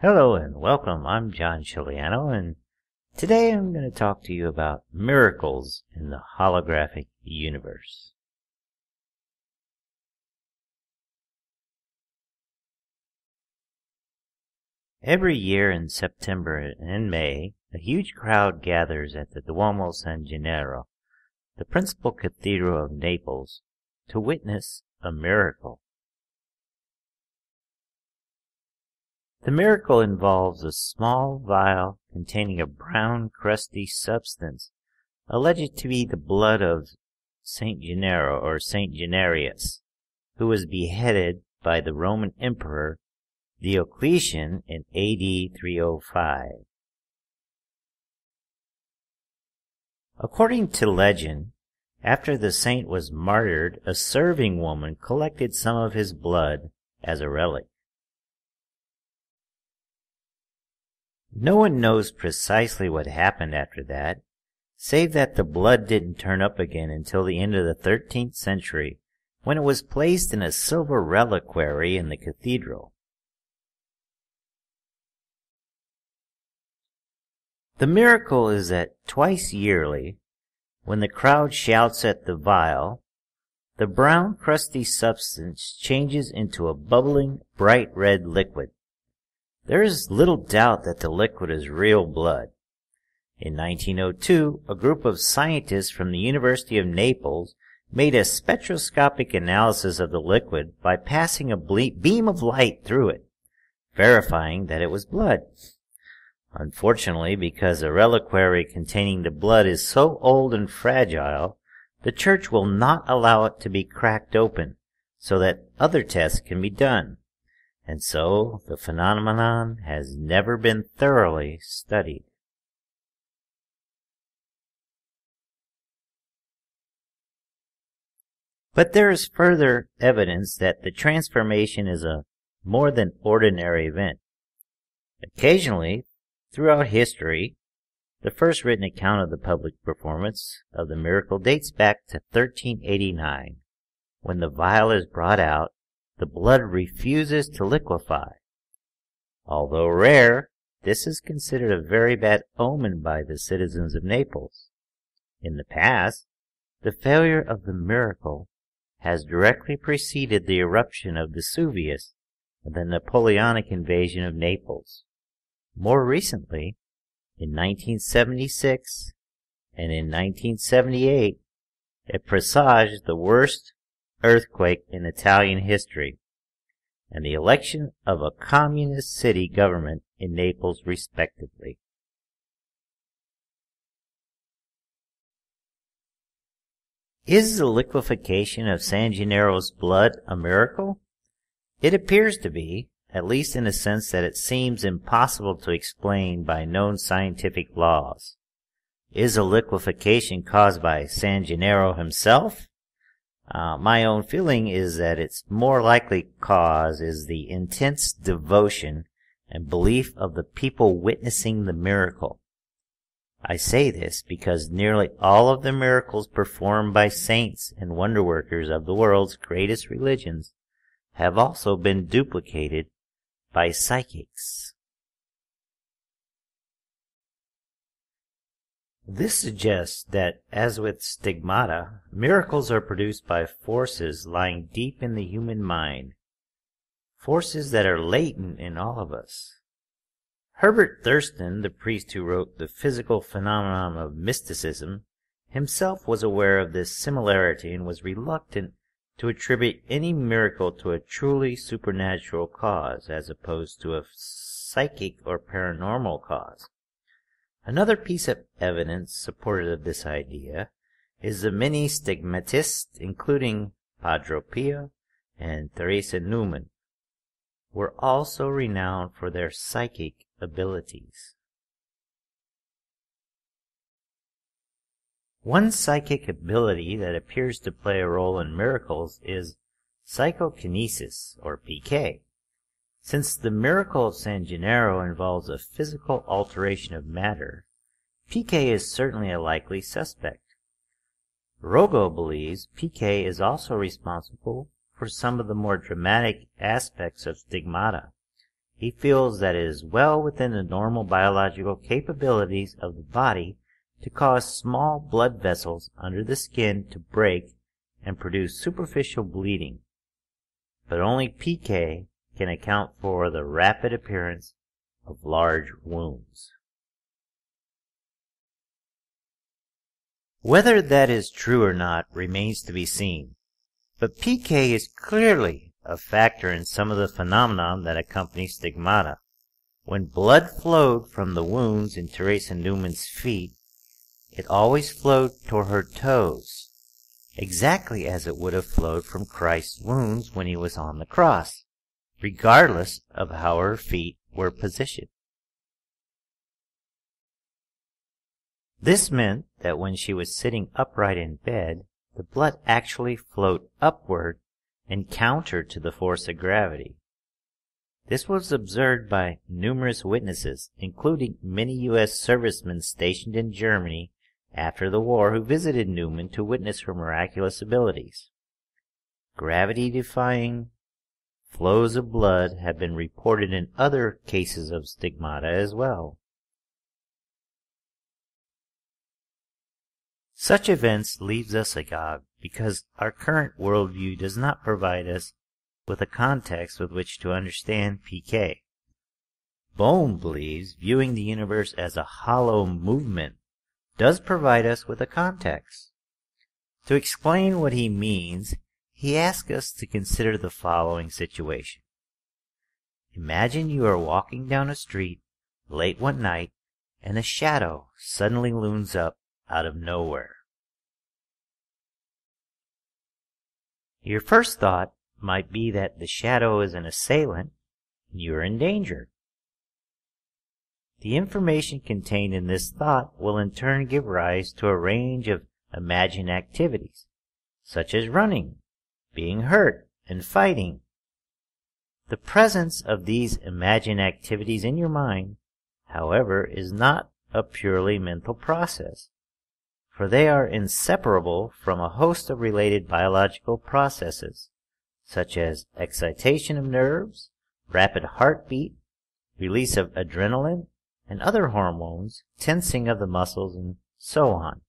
Hello and welcome. I'm John Chiliano, and today I'm going to talk to you about miracles in the holographic universe. Every year in September and May, a huge crowd gathers at the Duomo San Gennaro, the principal cathedral of Naples, to witness a miracle. The miracle involves a small vial containing a brown, crusty substance alleged to be the blood of San Gennaro or Saint Gennarius, who was beheaded by the Roman Emperor Diocletian in AD 305. According to legend, after the saint was martyred, a serving woman collected some of his blood as a relic. No one knows precisely what happened after that, save that the blood didn't turn up again until the end of the 13th century, when it was placed in a silver reliquary in the cathedral. The miracle is that twice yearly, when the crowd shouts at the vial, the brown crusty substance changes into a bubbling, bright red liquid. There is little doubt that the liquid is real blood. In 1902, a group of scientists from the University of Naples made a spectroscopic analysis of the liquid by passing a beam of light through it, verifying that it was blood. Unfortunately, because a reliquary containing the blood is so old and fragile, the church will not allow it to be cracked open so that other tests can be done. And so the phenomenon has never been thoroughly studied. But there is further evidence that the transformation is a more than ordinary event. Occasionally, throughout history, the first written account of the public performance of the miracle dates back to 1389, when the vial is brought out. The blood refuses to liquefy. Although rare, this is considered a very bad omen by the citizens of Naples. In the past, the failure of the miracle has directly preceded the eruption of Vesuvius and the Napoleonic invasion of Naples. More recently, in 1976 and in 1978, it presaged the worst earthquake in Italian history, and the election of a communist city government in Naples, respectively. Is the liquefaction of San Gennaro's blood a miracle? It appears to be, at least in the sense that it seems impossible to explain by known scientific laws. Is the liquefaction caused by San Gennaro himself? My own feeling is that its more likely cause is the intense devotion and belief of the people witnessing the miracle. I say this because nearly all of the miracles performed by saints and wonder workers of the world's greatest religions have also been duplicated by psychics. This suggests that, as with stigmata, miracles are produced by forces lying deep in the human mind, forces that are latent in all of us. Herbert Thurston, the priest who wrote The Physical Phenomenon of Mysticism, himself was aware of this similarity and was reluctant to attribute any miracle to a truly supernatural cause, as opposed to a psychic or paranormal cause. Another piece of evidence supportive of this idea is the many stigmatists, including Padre Pio and Teresa Newman, were also renowned for their psychic abilities. One psychic ability that appears to play a role in miracles is psychokinesis, or PK. Since the miracle of San Gennaro involves a physical alteration of matter, PK is certainly a likely suspect. Rogo believes PK is also responsible for some of the more dramatic aspects of stigmata, he feels that it is well within the normal biological capabilities of the body to cause small blood vessels under the skin to break and produce superficial bleeding. But only PK can account for the rapid appearance of large wounds. Whether that is true or not remains to be seen, but PK is clearly a factor in some of the phenomena that accompany stigmata. When blood flowed from the wounds in Teresa Newman's feet, it always flowed toward her toes, exactly as it would have flowed from Christ's wounds when he was on the cross, regardless of how her feet were positioned. This meant that when she was sitting upright in bed, the blood actually flowed upward and counter to the force of gravity. This was observed by numerous witnesses, including many U.S. servicemen stationed in Germany after the war who visited Newman to witness her miraculous abilities. Gravity-defying flows of blood have been reported in other cases of stigmata as well. Such events leaves us agog because our current worldview does not provide us with a context with which to understand PK. Bohm believes viewing the universe as a hollow movement does provide us with a context. To explain what he means, he asks us to consider the following situation. Imagine you are walking down a street late one night and a shadow suddenly looms up out of nowhere. Your first thought might be that the shadow is an assailant and you are in danger. The information contained in this thought will in turn give rise to a range of imagined activities, such as running, being hurt, and fighting. The presence of these imagined activities in your mind, however, is not a purely mental process, for they are inseparable from a host of related biological processes, such as excitation of nerves, rapid heartbeat, release of adrenaline, and other hormones, tensing of the muscles, and so on.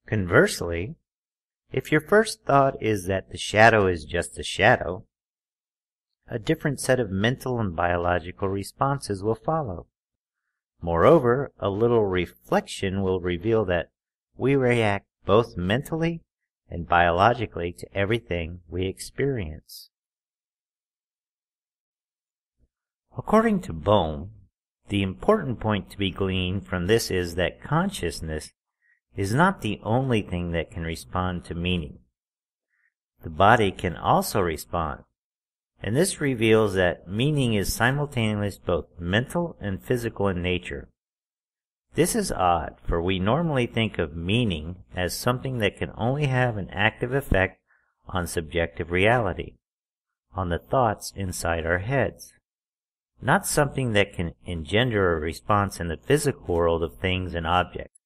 Conversely, if your first thought is that the shadow is just a shadow, a different set of mental and biological responses will follow. Moreover, a little reflection will reveal that we react both mentally and biologically to everything we experience. According to Bohm, the important point to be gleaned from this is that consciousness is not the only thing that can respond to meaning. The body can also respond, and this reveals that meaning is simultaneously both mental and physical in nature. This is odd, for we normally think of meaning as something that can only have an active effect on subjective reality, on the thoughts inside our heads, not something that can engender a response in the physical world of things and objects.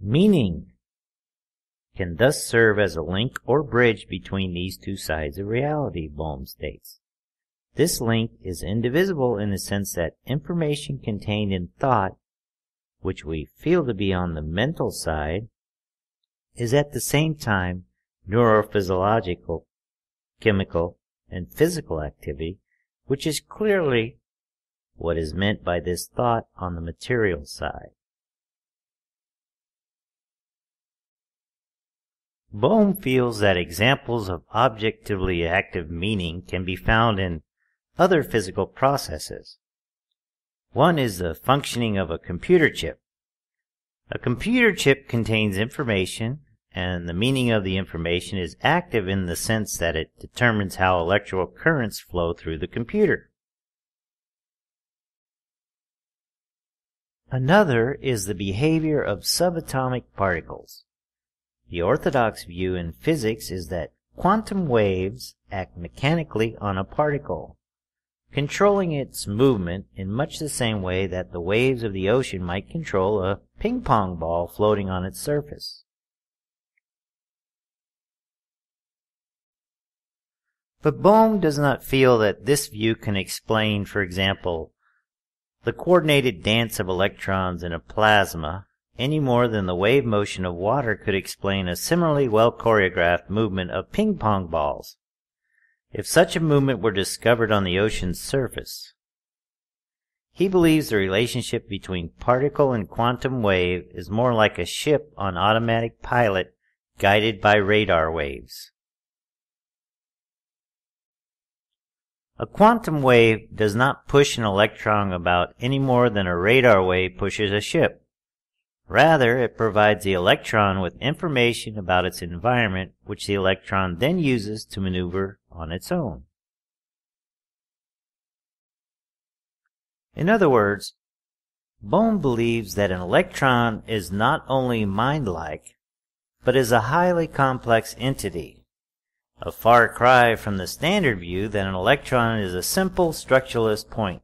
Meaning can thus serve as a link or bridge between these two sides of reality, Bohm states. This link is indivisible in the sense that information contained in thought, which we feel to be on the mental side, is at the same time neurophysiological, chemical, and physical activity, which is clearly what is meant by this thought on the material side. Bohm feels that examples of objectively active meaning can be found in other physical processes. One is the functioning of a computer chip. A computer chip contains information, and the meaning of the information is active in the sense that it determines how electrical currents flow through the computer. Another is the behavior of subatomic particles. The orthodox view in physics is that quantum waves act mechanically on a particle, controlling its movement in much the same way that the waves of the ocean might control a ping-pong ball floating on its surface. But Bohm does not feel that this view can explain, for example, the coordinated dance of electrons in a plasma any more than the wave motion of water could explain a similarly well choreographed movement of ping-pong balls, if such a movement were discovered on the ocean's surface. He believes the relationship between particle and quantum wave is more like a ship on automatic pilot guided by radar waves. A quantum wave does not push an electron about any more than a radar wave pushes a ship. Rather, it provides the electron with information about its environment, which the electron then uses to maneuver on its own. In other words, Bohm believes that an electron is not only mind-like, but is a highly complex entity, a far cry from the standard view that an electron is a simple structureless point.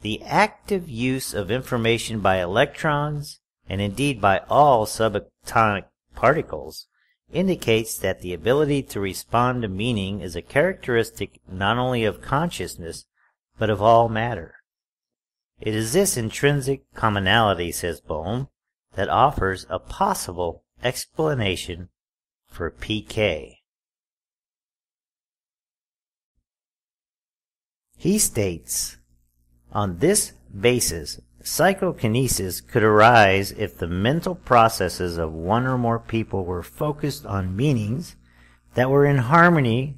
The active use of information by electrons, and indeed by all subatomic particles, indicates that the ability to respond to meaning is a characteristic not only of consciousness, but of all matter. It is this intrinsic commonality, says Bohm, that offers a possible explanation for pK. He states, on this basis, psychokinesis could arise if the mental processes of one or more people were focused on meanings that were in harmony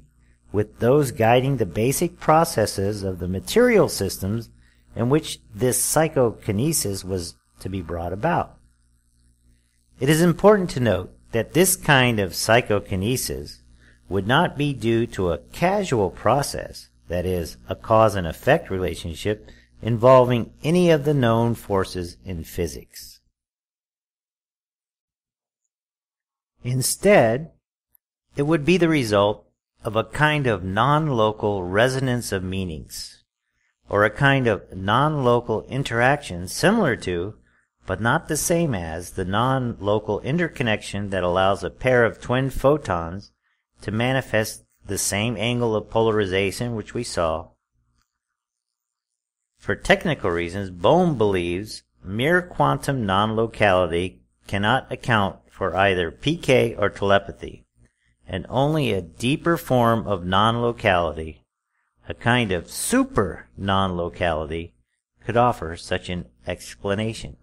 with those guiding the basic processes of the material systems in which this psychokinesis was to be brought about. It is important to note that this kind of psychokinesis would not be due to a casual process, that is, a cause and effect relationship involving any of the known forces in physics. Instead, it would be the result of a kind of non-local resonance of meanings, or a kind of non-local interaction similar to, but not the same as, the non-local interconnection that allows a pair of twin photons to manifest the same angle of polarization which we saw. For technical reasons, Bohm believes mere quantum non-locality cannot account for either pK or telepathy, and only a deeper form of non-locality, a kind of super non-locality, could offer such an explanation.